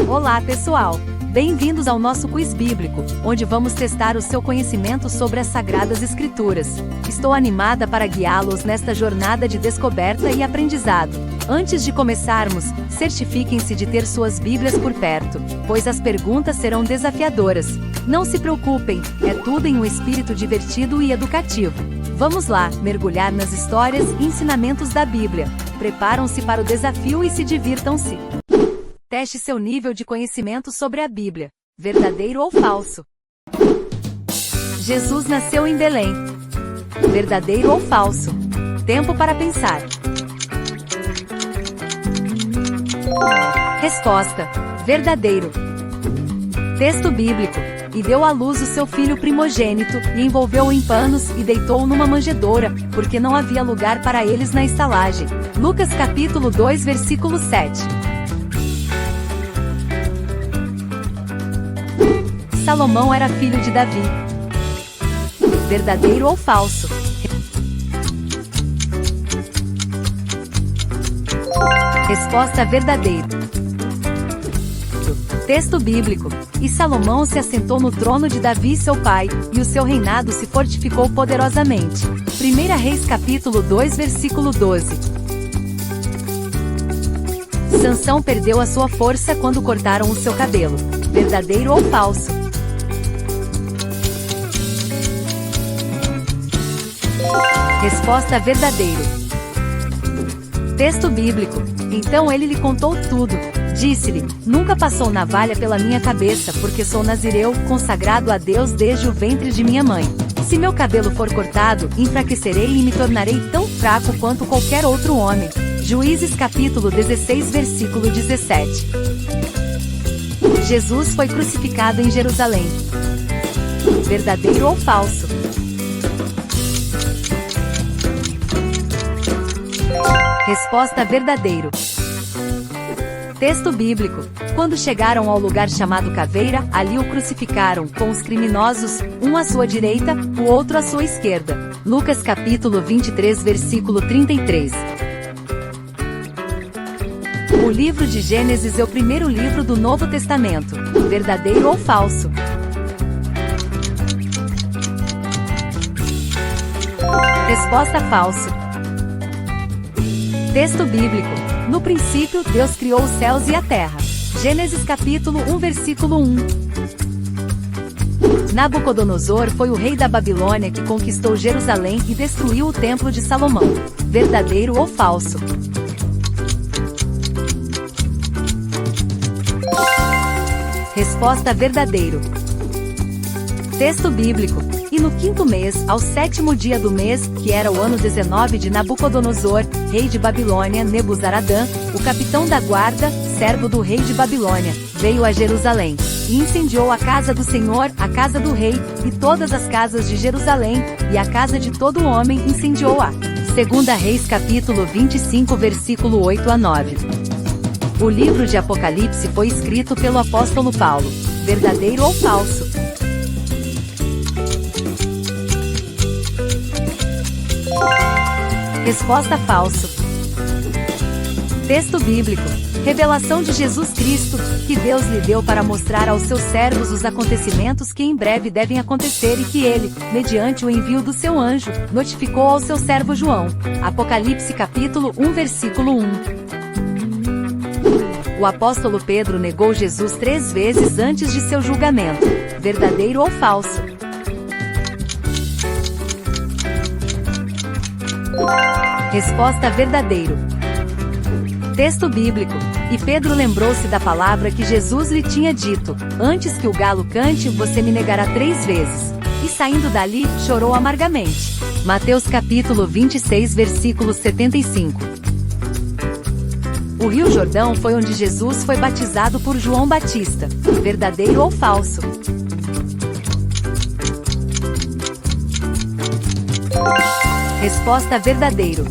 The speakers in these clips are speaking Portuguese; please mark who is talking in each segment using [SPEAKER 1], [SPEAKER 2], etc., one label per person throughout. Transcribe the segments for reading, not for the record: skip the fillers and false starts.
[SPEAKER 1] Olá, pessoal! Bem-vindos ao nosso quiz bíblico, onde vamos testar o seu conhecimento sobre as Sagradas Escrituras. Estou animada para guiá-los nesta jornada de descoberta e aprendizado. Antes de começarmos, certifiquem-se de ter suas Bíblias por perto, pois as perguntas serão desafiadoras. Não se preocupem, é tudo em um espírito divertido e educativo. Vamos lá, mergulhar nas histórias e ensinamentos da Bíblia. Preparam-se para o desafio e se divirtam-se. Teste seu nível de conhecimento sobre a Bíblia. Verdadeiro ou falso? Jesus nasceu em Belém. Verdadeiro ou falso? Tempo para pensar. Resposta: verdadeiro. Texto bíblico: e deu à luz o seu filho primogênito, e envolveu-o em panos, e deitou-o numa manjedoura, porque não havia lugar para eles na estalagem. Lucas capítulo 2, versículo 7. Salomão era filho de Davi. Verdadeiro ou falso? Resposta: verdadeiro. Texto bíblico: e Salomão se assentou no trono de Davi seu pai, e o seu reinado se fortificou poderosamente. 1 Reis capítulo 2, versículo 12. Sansão perdeu a sua força quando cortaram o seu cabelo. Verdadeiro ou falso? Resposta: verdadeiro. Texto bíblico: então ele lhe contou tudo. Disse-lhe: nunca passou navalha pela minha cabeça, porque sou nazireu, consagrado a Deus desde o ventre de minha mãe. Se meu cabelo for cortado, enfraquecerei e me tornarei tão fraco quanto qualquer outro homem. Juízes capítulo 16, versículo 17. Jesus foi crucificado em Jerusalém. Verdadeiro ou falso? Resposta: verdadeiro. Texto bíblico: quando chegaram ao lugar chamado Caveira, ali o crucificaram, com os criminosos, um à sua direita, o outro à sua esquerda. Lucas capítulo 23, versículo 33. O livro de Gênesis é o primeiro livro do Novo Testamento. Verdadeiro ou falso? Resposta: falso. Texto bíblico: no princípio, Deus criou os céus e a terra. Gênesis capítulo 1, versículo 1. Nabucodonosor foi o rei da Babilônia que conquistou Jerusalém e destruiu o templo de Salomão. Verdadeiro ou falso? Resposta: verdadeiro. Texto bíblico: e no quinto mês, ao sétimo dia do mês, que era o ano 19 de Nabucodonosor, rei de Babilônia, Nebuzaradã, o capitão da guarda, servo do rei de Babilônia, veio a Jerusalém, e incendiou a casa do Senhor, a casa do rei, e todas as casas de Jerusalém, e a casa de todo homem incendiou-a. 2 Reis capítulo 25, versículo 8 a 9. O livro de Apocalipse foi escrito pelo apóstolo Paulo. Verdadeiro ou falso? Resposta: falso. Texto bíblico: revelação de Jesus Cristo, que Deus lhe deu para mostrar aos seus servos os acontecimentos que em breve devem acontecer e que ele, mediante o envio do seu anjo, notificou ao seu servo João. Apocalipse capítulo 1, versículo 1. O apóstolo Pedro negou Jesus 3 vezes antes de seu julgamento. Verdadeiro ou falso? Resposta: verdadeiro. Texto bíblico: e Pedro lembrou-se da palavra que Jesus lhe tinha dito: antes que o galo cante, você me negará 3 vezes. E saindo dali, chorou amargamente. Mateus capítulo 26, versículo 75. O Rio Jordão foi onde Jesus foi batizado por João Batista. Verdadeiro ou falso? Resposta: verdadeiro.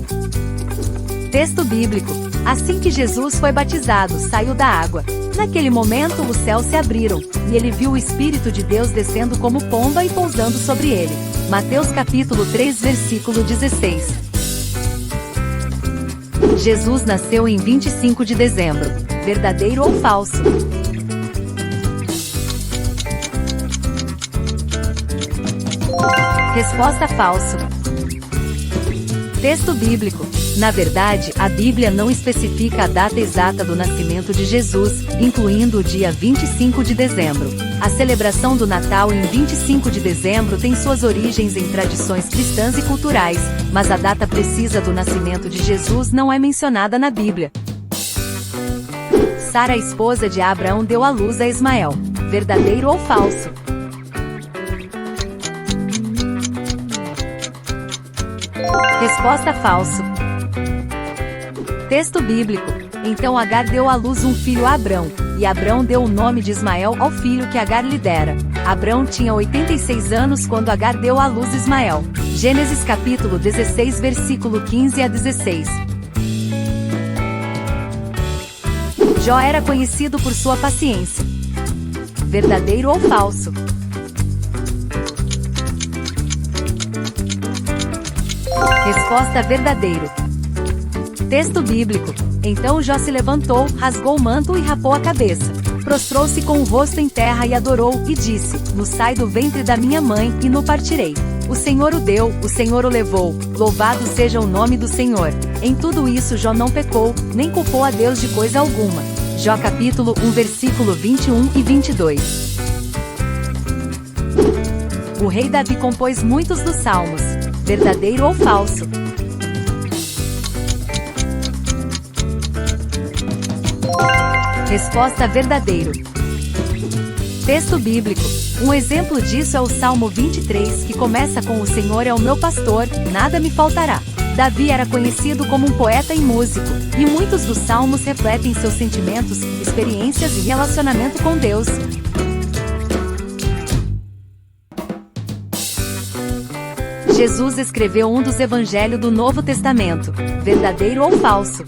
[SPEAKER 1] Texto bíblico: assim que Jesus foi batizado, saiu da água. Naquele momento os céus se abriram, e ele viu o Espírito de Deus descendo como pomba e pousando sobre ele. Mateus capítulo 3, versículo 16. Jesus nasceu em 25 de dezembro. Verdadeiro ou falso? Resposta falso. Texto bíblico. Na verdade, a Bíblia não especifica a data exata do nascimento de Jesus, incluindo o dia 25 de dezembro. A celebração do Natal em 25 de dezembro tem suas origens em tradições cristãs e culturais, mas a data precisa do nascimento de Jesus não é mencionada na Bíblia. Sara, esposa de Abraão, deu à luz a Ismael. Verdadeiro ou falso? Resposta falso. Texto bíblico. Então Agar deu à luz um filho a Abrão, e Abrão deu o nome de Ismael ao filho que Agar lhe dera. Abrão tinha 86 anos quando Agar deu à luz Ismael. Gênesis capítulo 16 versículo 15 a 16. Jó era conhecido por sua paciência. Verdadeiro ou falso? Resposta verdadeiro. Texto bíblico. Então Jó se levantou, rasgou o manto e rapou a cabeça. Prostrou-se com o rosto em terra e adorou, e disse: No sai do ventre da minha mãe, e no partirei. O Senhor o deu, o Senhor o levou, louvado seja o nome do Senhor. Em tudo isso Jó não pecou, nem culpou a Deus de coisa alguma. Jó capítulo 1 versículo 21 e 22. O rei Davi compôs muitos dos salmos. Verdadeiro ou falso? Resposta verdadeiro. Texto bíblico. Um exemplo disso é o Salmo 23, que começa com: O Senhor é o meu pastor, nada me faltará. Davi era conhecido como um poeta e músico, e muitos dos salmos refletem seus sentimentos, experiências e relacionamento com Deus. Jesus escreveu um dos evangelhos do Novo Testamento. Verdadeiro ou falso?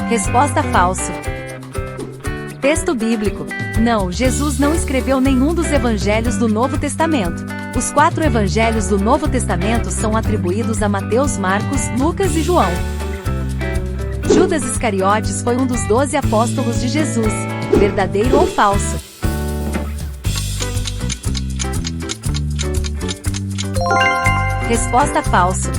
[SPEAKER 1] Resposta falso. Texto bíblico. Não, Jesus não escreveu nenhum dos evangelhos do Novo Testamento. Os 4 evangelhos do Novo Testamento são atribuídos a Mateus, Marcos, Lucas e João. Judas Iscariotes foi um dos 12 apóstolos de Jesus. Verdadeiro ou falso? Resposta falso.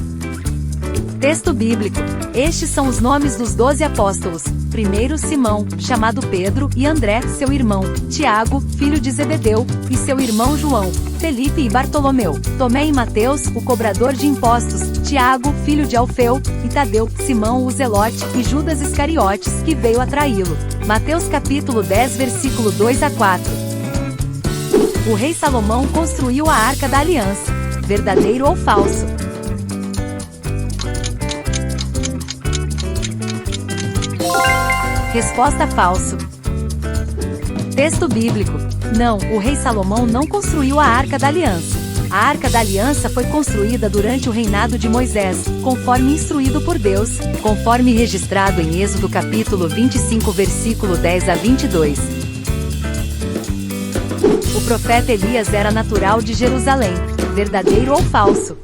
[SPEAKER 1] Texto bíblico. Estes são os nomes dos 12 apóstolos. Primeiro Simão, chamado Pedro, e André, seu irmão, Tiago, filho de Zebedeu, e seu irmão João, Felipe e Bartolomeu, Tomé e Mateus, o cobrador de impostos, Tiago, filho de Alfeu, e Tadeu, Simão o Zelote, e Judas Iscariotes, que veio a traí-lo. Mateus capítulo 10 versículo 2 a 4. O rei Salomão construiu a Arca da Aliança. Verdadeiro ou falso? Resposta falso. Texto bíblico. Não, o rei Salomão não construiu a Arca da Aliança. A Arca da Aliança foi construída durante o reinado de Moisés, conforme instruído por Deus, conforme registrado em Êxodo capítulo 25 versículo 10 a 22. O profeta Elias era natural de Jerusalém. Verdadeiro ou falso?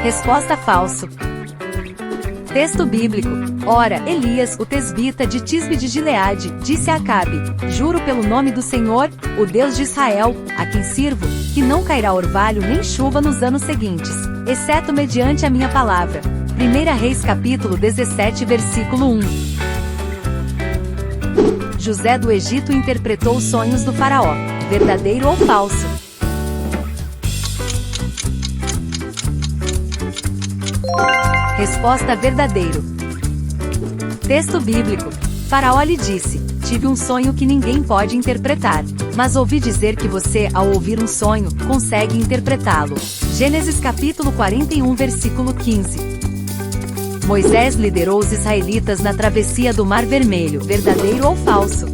[SPEAKER 1] Resposta falso. Texto bíblico. Ora, Elias, o tesbita de Tisbe de Gileade, disse a Acabe: Juro pelo nome do Senhor, o Deus de Israel, a quem sirvo, que não cairá orvalho nem chuva nos anos seguintes, exceto mediante a minha palavra. 1 Reis capítulo 17 versículo 1. José do Egito interpretou os sonhos do faraó. Verdadeiro ou falso? Resposta verdadeiro. Texto bíblico. Faraó lhe disse: Tive um sonho que ninguém pode interpretar, mas ouvi dizer que você, ao ouvir um sonho, consegue interpretá-lo. Gênesis capítulo 41 versículo 15. Moisés liderou os israelitas na travessia do Mar Vermelho. Verdadeiro ou falso?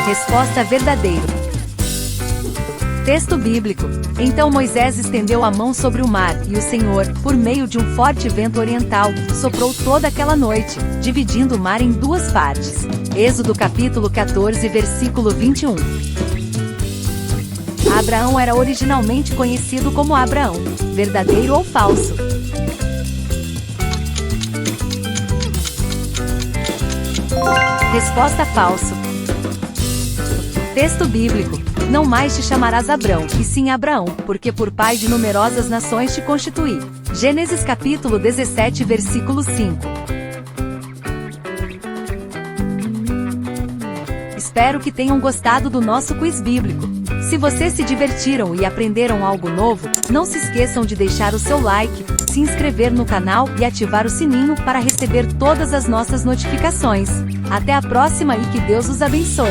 [SPEAKER 1] Resposta verdadeiro. Texto bíblico. Então Moisés estendeu a mão sobre o mar, e o Senhor, por meio de um forte vento oriental, soprou toda aquela noite, dividindo o mar em 2 partes. Êxodo capítulo 14 versículo 21. Abraão era originalmente conhecido como Abraão. Verdadeiro ou falso? Resposta falso. Texto bíblico. Não mais te chamarás Abrão, e sim Abraão, porque por pai de numerosas nações te constituí. Gênesis capítulo 17, versículo 5. Espero que tenham gostado do nosso quiz bíblico. Se vocês se divertiram e aprenderam algo novo, não se esqueçam de deixar o seu like, se inscrever no canal e ativar o sininho para receber todas as nossas notificações. Até a próxima e que Deus os abençoe.